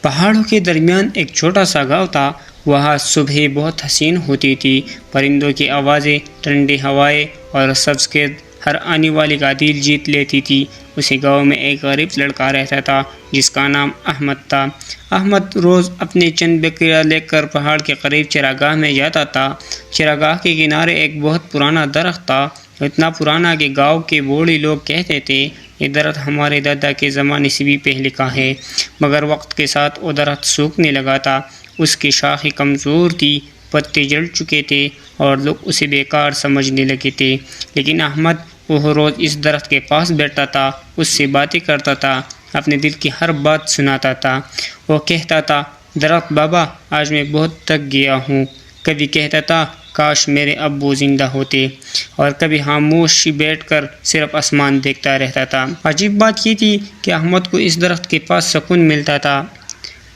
پہاڑوں کے درمیان ایک چھوٹا سا گاؤں تھا۔ وہاں صبح بہت حسین ہوتی تھی، پرندوں کی آوازیں، ٹھنڈی ہوائیں اور سبز کھیت ہر آنے والی کا دل جیت لیتی تھی۔ اسی گاؤں میں ایک غریب لڑکا رہتا تھا جس کا نام احمد تھا۔ احمد روز اپنے چند بکریاں لے کر پہاڑ کے قریب چراگاہ میں جاتا تھا۔ چراگاہ کے کنارے ایک بہت پرانا درخت تھا، اتنا پرانا کہ گاؤں کے بوڑھے لوگ کہتے تھے یہ درخت ہمارے دادا کے زمانے سے بھی پہلے کا ہے، مگر وقت کے ساتھ وہ درخت سوکھنے لگا تھا۔ اس کی شاخیں کمزور تھی، پتے جھڑ چکے تھے اور لوگ اسے بیکار سمجھنے لگے تھے، لیکن احمد وہ روز اس درخت کے پاس بیٹھتا تھا، اس سے باتیں کرتا تھا، اپنے دل کی ہر بات سناتا تھا۔ وہ کہتا تھا، درخت بابا آج میں بہت تھک گیا ہوں۔ کبھی کہتا تھا کاش میرے ابو زندہ ہوتے، اور کبھی خاموش بیٹھ کر صرف آسمان دیکھتا رہتا تھا۔ عجیب بات یہ تھی کہ احمد کو اس درخت کے پاس سکون ملتا تھا۔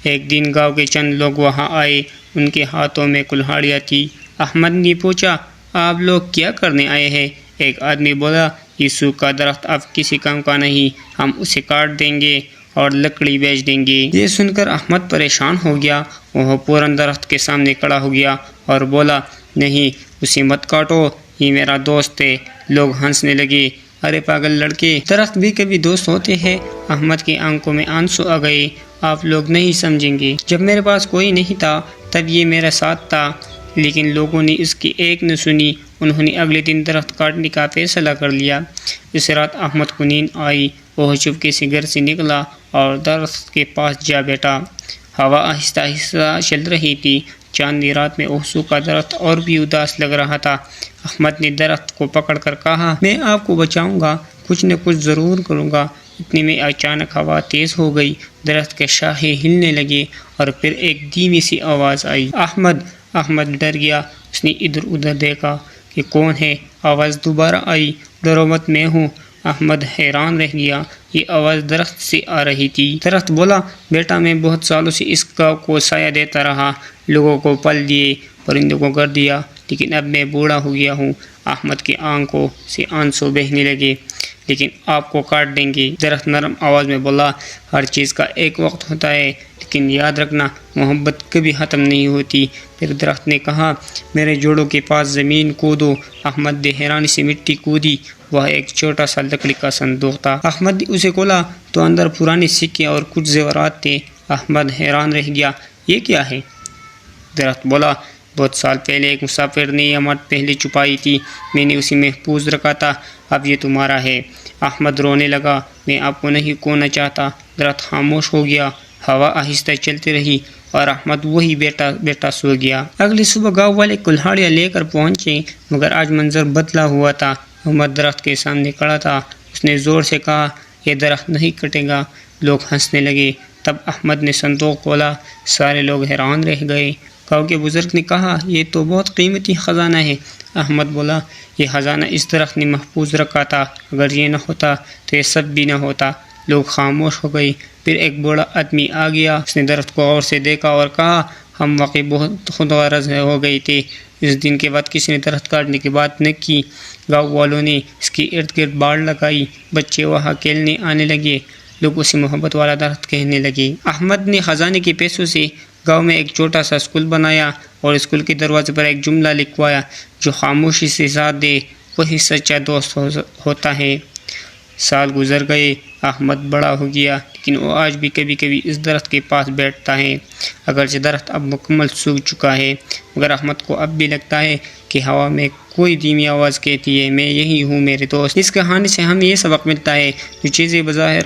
ایک دن گاؤں کے چند لوگ وہاں آئے، ان کے ہاتھوں میں کلہاڑیاں تھیں۔ احمد نے پوچھا، آپ لوگ کیا کرنے آئے ہیں؟ ایک آدمی بولا، یہ سوکھا درخت اب کسی کام کا نہیں، ہم اسے کاٹ دیں گے اور لکڑی بیچ دیں گے۔ یہ سن کر احمد پریشان ہو گیا۔ وہ فوراً درخت کے سامنے کھڑا ہو گیا اور بولا، نہیں اسے مت کاٹو، یہ میرا دوست ہے۔ لوگ ہنسنے لگے، ارے پاگل لڑکے، درخت بھی کبھی دوست ہوتے ہیں۔ احمد کی آنکھوں میں آنسو آ گئے، آپ لوگ نہیں سمجھیں گے، جب میرے پاس کوئی نہیں تھا تب یہ میرا ساتھ تھا، لیکن لوگوں نے اس کی ایک نہ سنی۔ انہوں نے اگلے دن درخت کاٹنے کا فیصلہ کر لیا۔ اس رات احمد کو نیند آئی، وہ چپکے سے گھر سے نکلا اور درخت کے پاس جا بیٹھا۔ ہوا آہستہ آہستہ چل رہی تھی، چاندنی رات میں وہ سوکھا درخت اور بھی اداس لگ رہا تھا۔ احمد نے درخت کو پکڑ کر کہا، میں آپ کو بچاؤں گا، کچھ نہ کچھ ضرور کروں گا۔ اتنے میں اچانک ہوا تیز ہو گئی، درخت کے شاخیں ہلنے لگے اور پھر ایک دھیمی سی آواز آئی، احمد ڈر گیا۔ اس نے ادھر ادھر دیکھا کہ کون ہے۔ آواز دوبارہ آئی، ڈرو مت، میں ہوں۔ احمد حیران رہ گیا، یہ آواز درخت سے آ رہی تھی۔ درخت بولا، بیٹا میں بہت سالوں سے اس گاؤں کو سایہ دیتا رہا، لوگوں کو پل دیے، پرندوں کو گھر دیا، لیکن اب میں بوڑھا ہو گیا ہوں۔ احمد کی آنکھوں سے آنسو بہنے لگے، لیکن آپ کو کاٹ دیں گے۔ درخت نرم آواز میں بولا، ہر چیز کا ایک وقت ہوتا ہے، لیکن یاد رکھنا محبت کبھی ختم نہیں ہوتی۔ پھر درخت نے کہا، میرے جوڑوں کے پاس زمین کھودو۔ احمد نے حیرانی سے مٹی کھودی، وہ ایک چھوٹا سا لکڑی کا صندوق تھا۔ احمد نے اسے کھولا تو اندر پرانے سکے اور کچھ زیورات تھے۔ احمد حیران رہ گیا، یہ کیا ہے؟ درخت بولا، بہت سال پہلے ایک مسافر نے یہ امانت پہلے چھپائی تھی، میں نے اسے محفوظ رکھا تھا، اب یہ تمہارا ہے۔ احمد رونے لگا، میں آپ کو نہیں کھونا چاہتا۔ درخت خاموش ہو گیا، ہوا آہستہ چلتی رہی اور احمد وہی بیٹا سو گیا۔ اگلی صبح گاؤں والے کلہاڑیاں لے کر پہنچے، مگر آج منظر بدلا ہوا تھا۔ احمد درخت کے سامنے کھڑا تھا، اس نے زور سے کہا، یہ درخت نہیں کٹے گا۔ لوگ ہنسنے لگے۔ تب احمد نے صندوق کھولا، سارے لوگ حیران رہ گئے۔ گاؤں کے بزرگ نے کہا، یہ تو بہت قیمتی خزانہ ہے۔ احمد بولا، یہ خزانہ اس درخت نے محفوظ رکھا تھا، اگر یہ نہ ہوتا تو یہ سب بھی نہ ہوتا۔ لوگ خاموش ہو گئے۔ پھر ایک بوڑھا آدمی آ گیا، اس نے درخت کو غور سے دیکھا اور کہا، ہم واقعی بہت خود غرض ہو گئے تھے، اس دن کے بعد کسی نے درخت کاٹنے کی بات نہ کی۔ گاؤں والوں نے اس کے ارد گرد باڑ لگائی، بچے وہاں کھیلنے آنے لگے، لوگ اسے محبت والا درخت کہنے لگے۔ احمد نے خزانے کے پیسوں سے گاؤں میں ایک چھوٹا سا اسکول بنایا اور اسکول کے دروازے پر ایک جملہ لکھوایا، جو خاموشی سے ساتھ دے وہی سچا دوست ہوتا ہے۔ سال گزر گئے، احمد بڑا ہو گیا، لیکن وہ آج بھی کبھی کبھی اس درخت کے پاس بیٹھتا ہے۔ اگرچہ درخت اب مکمل سوکھ چکا ہے، مگر احمد کو اب بھی لگتا ہے کہ ہوا میں کوئی دھیمی آواز کہتی ہے، میں یہی ہوں میرے دوست۔ اس کہانی سے ہمیں یہ سبق ملتا ہے، جو چیزیں بظاہر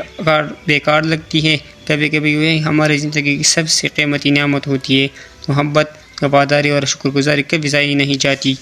بیکار لگتی ہیں، کبھی کبھی وہی ہماری زندگی کی سب سے قیمتی نعمت ہوتی ہے۔ محبت، وفاداری اور شکر گزاری کبھی ضائع نہیں جاتی۔